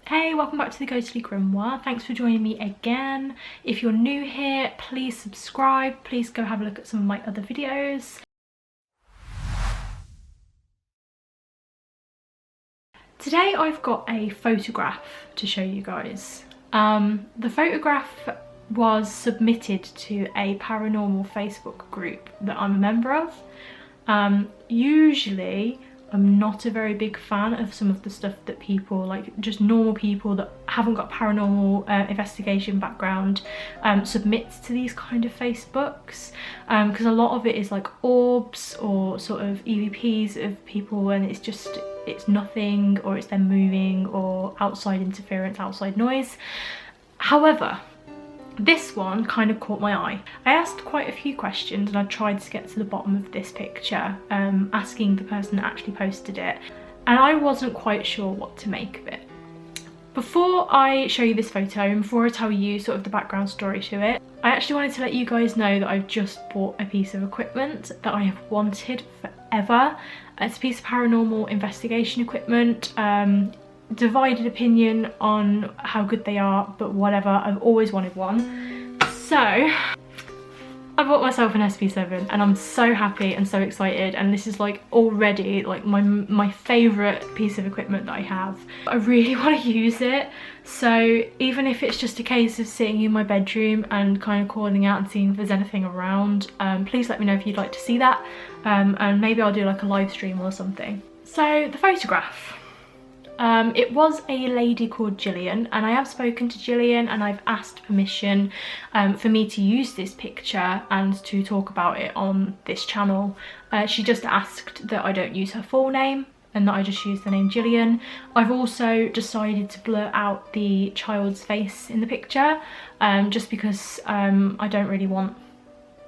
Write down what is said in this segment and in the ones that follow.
Hey, welcome back to the Ghostly Grimoire. Thanks for joining me again. If you're new here, please subscribe. Please go have a look at some of my other videos. Today I've got a photograph to show you guys. The photograph was submitted to a paranormal Facebook group that I'm a member of. Usually I'm not a very big fan of some of the stuff that people, like just normal people that haven't got paranormal investigation background, submit to these kind of Facebooks, because a lot of it is like orbs or sort of EVPs of people, and it's nothing, or it's them moving, or outside interference, outside noise. However, this one kind of caught my eye. I asked quite a few questions and I tried to get to the bottom of this picture, asking the person that actually posted it, and I wasn't quite sure what to make of it. Before I show you this photo and before I tell you sort of the background story to it, I actually wanted to let you guys know that I've just bought a piece of equipment that I have wanted forever. It's a piece of paranormal investigation equipment. Divided opinion on how good they are, but whatever, I've always wanted one. So I bought myself an SP7 and I'm so happy and so excited, and this is like already like my favourite piece of equipment that I have. I really want to use it, so even if it's just a case of sitting in my bedroom and kind of calling out and seeing if there's anything around, please let me know if you'd like to see that, and maybe I'll do like a live stream or something. So the photograph. It was a lady called Gillian, and I have spoken to Gillian and I've asked permission for me to use this picture and to talk about it on this channel. She just asked that I don't use her full name and that I just use the name Gillian. I've also decided to blur out the child's face in the picture, just because I don't really want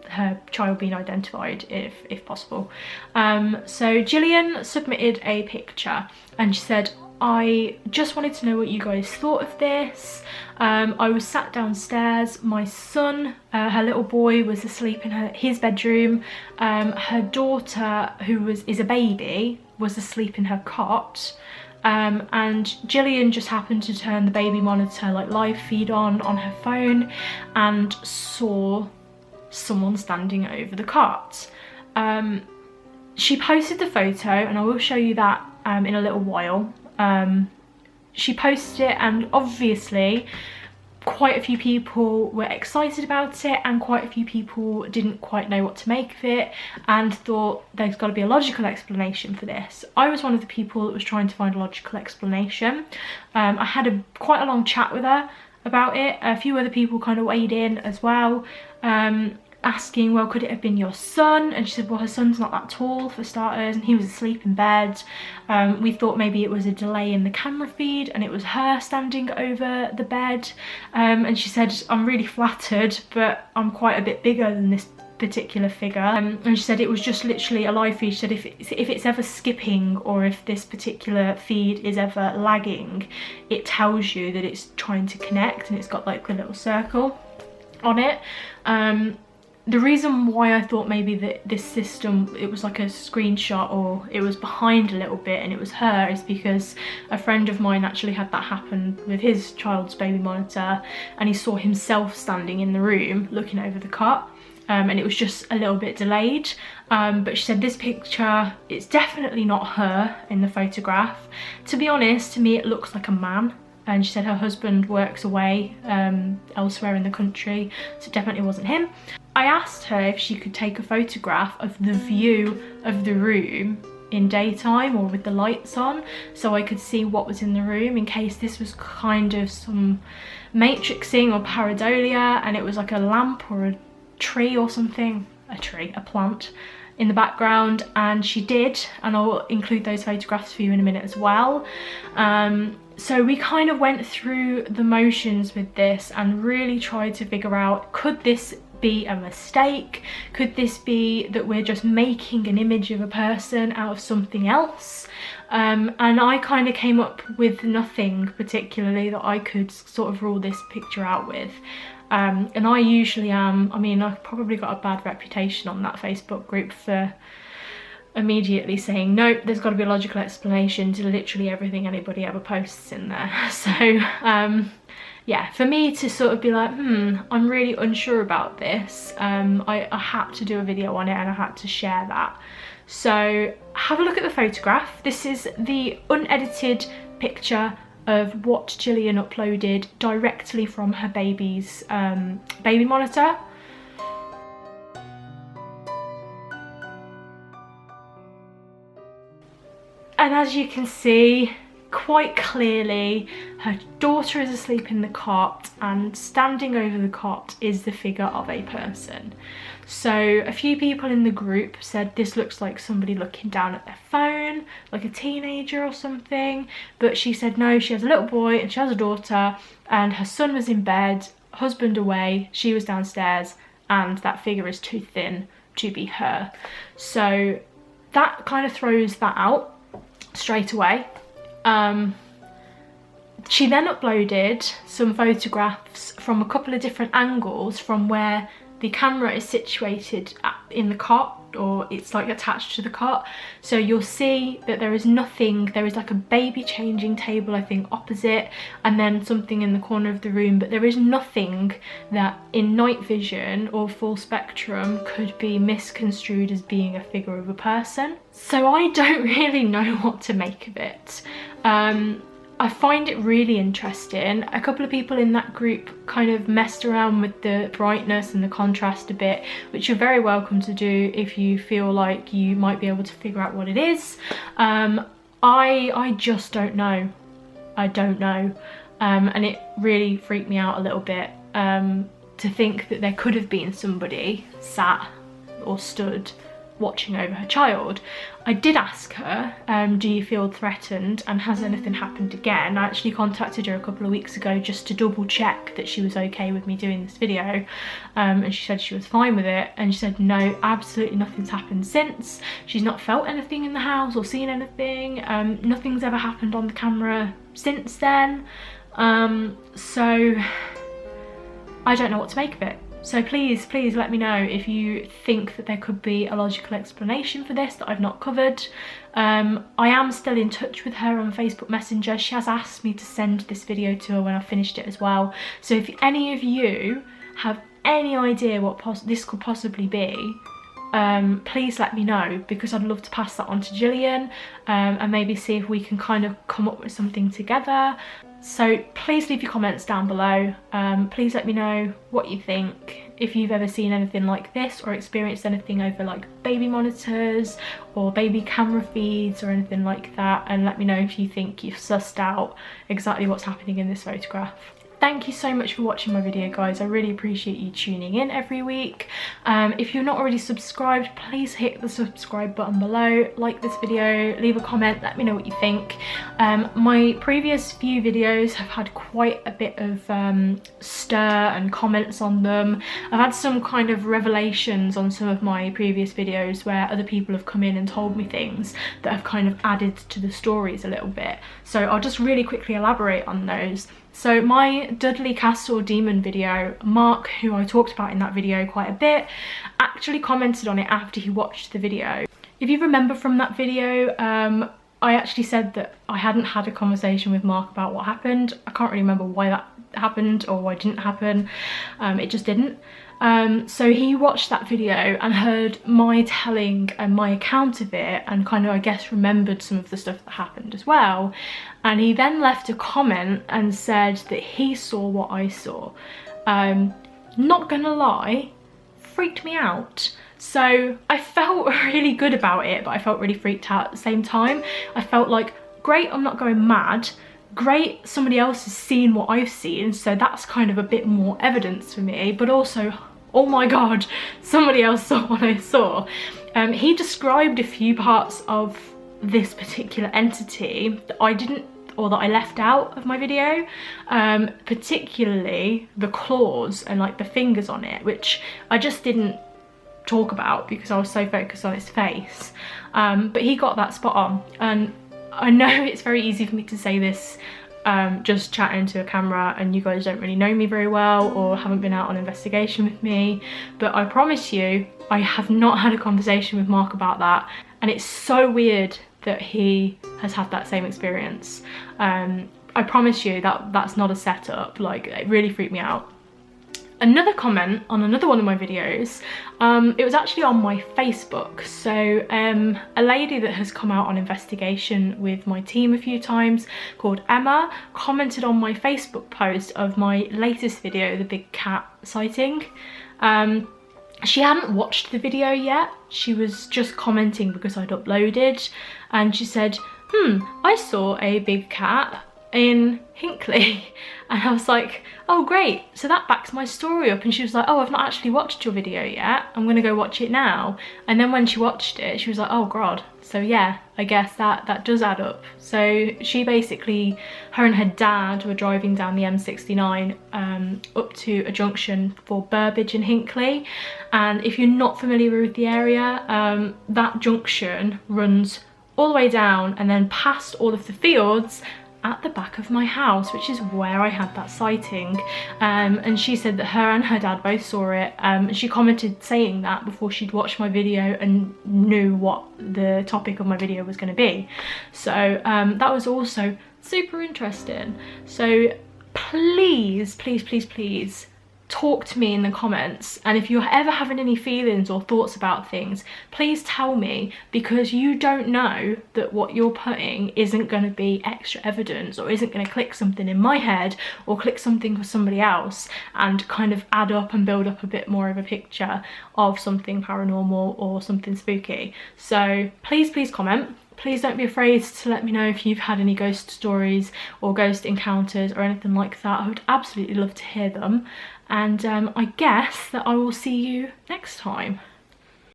her child being identified if possible. So Gillian submitted a picture and she said, I just wanted to know what you guys thought of this. I was sat downstairs, my son, her little boy, was asleep in his bedroom. Her daughter, who is a baby, was asleep in her cot. And Gillian just happened to turn the baby monitor, like live feed on her phone, and saw someone standing over the cot. She posted the photo, and I will show you that in a little while. She posted it, and obviously quite a few people were excited about it and quite a few people didn't quite know what to make of it and thought there's got to be a logical explanation for this. I was one of the people that was trying to find a logical explanation. I had quite a long chat with her about it. A few other people kind of weighed in as well, asking, well, could it have been your son? And she said, well, her son's not that tall for starters, and he was asleep in bed. We thought maybe it was a delay in the camera feed and it was her standing over the bed. And she said, I'm really flattered, but I'm quite a bit bigger than this particular figure. And she said it was just literally a live feed. She said if it's ever skipping, or if this particular feed is ever lagging, it tells you that it's trying to connect, and it's got like the little circle on it. The reason why I thought maybe that this system, it was like a screenshot or it was behind a little bit and it was her, is because a friend of mine actually had that happen with his child's baby monitor, and he saw himself standing in the room looking over the cot, and it was just a little bit delayed. But she said this picture, it's definitely not her in the photograph. To be honest, to me it looks like a man. And she said her husband works away elsewhere in the country, so it definitely wasn't him. I asked her if she could take a photograph of the view of the room in daytime or with the lights on, so I could see what was in the room in case this was kind of some matrixing or pareidolia and it was like a lamp or a tree or something, a plant in the background. And she did, and I'll include those photographs for you in a minute as well. So we kind of went through the motions with this and really tried to figure out, could this be a mistake? Could this be that we're just making an image of a person out of something else? And I kind of came up with nothing particularly that I could sort of rule this picture out with. And I usually am, I mean, I've probably got a bad reputation on that Facebook group for immediately saying, nope, there's got to be a logical explanation to literally everything anybody ever posts in there. So yeah, for me to sort of be like, I'm really unsure about this, I had to do a video on it and I had to share that. So have a look at the photograph. This is the unedited picture of what Gillian uploaded directly from her baby's baby monitor. And as you can see, quite clearly, her daughter is asleep in the cot, and standing over the cot is the figure of a person. So a few people in the group said this looks like somebody looking down at their phone, like a teenager or something. But she said no, she has a little boy and she has a daughter, and her son was in bed, husband away, she was downstairs, and that figure is too thin to be her. So that kind of throws that out straight away. She then uploaded some photographs from a couple of different angles from where the camera is situated in the cot, or it's like attached to the cot. So you'll see that there is nothing, there is like a baby changing table I think opposite, and then something in the corner of the room, but there is nothing that in night vision or full spectrum could be misconstrued as being a figure of a person. So I don't really know what to make of it. I find it really interesting. A couple of people in that group kind of messed around with the brightness and the contrast a bit, which you're very welcome to do if you feel like you might be able to figure out what it is. I just don't know. I don't know. And it really freaked me out a little bit to think that there could have been somebody sat or stood watching over her child. I did ask her, do you feel threatened and has anything happened again? I actually contacted her a couple of weeks ago just to double check that she was okay with me doing this video, and she said she was fine with it, and she said no, absolutely nothing's happened since. She's not felt anything in the house or seen anything. Nothing's ever happened on the camera since then. So I don't know what to make of it. So please let me know if you think that there could be a logical explanation for this that I've not covered. I am still in touch with her on Facebook Messenger. She has asked me to send this video to her when I've finished it as well. So if any of you have any idea what this could possibly be, please let me know, because I'd love to pass that on to Gillian, and maybe see if we can kind of come up with something together. So please leave your comments down below. Please let me know what you think, if you've ever seen anything like this or experienced anything over like baby monitors or baby camera feeds or anything like that, and let me know if you think you've sussed out exactly what's happening in this photograph. Thank you so much for watching my video, guys. I really appreciate you tuning in every week. If you're not already subscribed, please hit the subscribe button below, like this video, leave a comment, let me know what you think. My previous few videos have had quite a bit of stir and comments on them. I've had some kind of revelations on some of my previous videos where other people have come in and told me things that have kind of added to the stories a little bit. So I'll just really quickly elaborate on those. So my Dudley Castle demon video, Mark, who I talked about in that video quite a bit, actually commented on it after he watched the video. If you remember from that video, I actually said that I hadn't had a conversation with Mark about what happened. I can't really remember why that happened or why it didn't happen. It just didn't. So he watched that video and heard my telling and my account of it, and kind of, I guess, remembered some of the stuff that happened as well. And he then left a comment and said that he saw what I saw. Not gonna lie, freaked me out. So I felt really good about it, but I felt really freaked out at the same time. I felt like, great, I'm not going mad. Great, somebody else has seen what I've seen, so that's kind of a bit more evidence for me. But also, oh my god, somebody else saw what I saw. He described a few parts of this particular entity that I didn't, or that I left out of my video, particularly the claws and like the fingers on it, which I just didn't talk about because I was so focused on its face. But he got that spot on, and I know it's very easy for me to say this just chatting to a camera, and you guys don't really know me very well or haven't been out on investigation with me, but I promise you I have not had a conversation with Mark about that. and it's so weird that he has had that same experience. I promise you that that's not a setup. Like, it really freaked me out. Another comment on another one of my videos, it was actually on my Facebook. So a lady that has come out on investigation with my team a few times, called Emma, commented on my Facebook post of my latest video, the big cat sighting. She hadn't watched the video yet. She was just commenting because I'd uploaded, and she said, I saw a big cat in Hinckley. And I was like, oh great, so that backs my story up. And she was like, oh, I've not actually watched your video yet, I'm gonna go watch it now. And then when she watched it, she was like, oh god. So yeah, I guess that does add up. So she basically, her and her dad were driving down the M69 up to a junction for Burbage and Hinckley. And if you're not familiar with the area, that junction runs all the way down and then past all of the fields at the back of my house, which is where I had that sighting. And she said that her and her dad both saw it. She commented saying that before she'd watched my video and knew what the topic of my video was going to be. So that was also super interesting. So please, please, please, please talk to me in the comments, and if you're ever having any feelings or thoughts about things, please tell me, because you don't know that what you're putting isn't going to be extra evidence, or isn't going to click something in my head or click something for somebody else and kind of add up and build up a bit more of a picture of something paranormal or something spooky. So please, please comment. Please don't be afraid to let me know if you've had any ghost stories or ghost encounters or anything like that. I would absolutely love to hear them. And I guess that I will see you next time.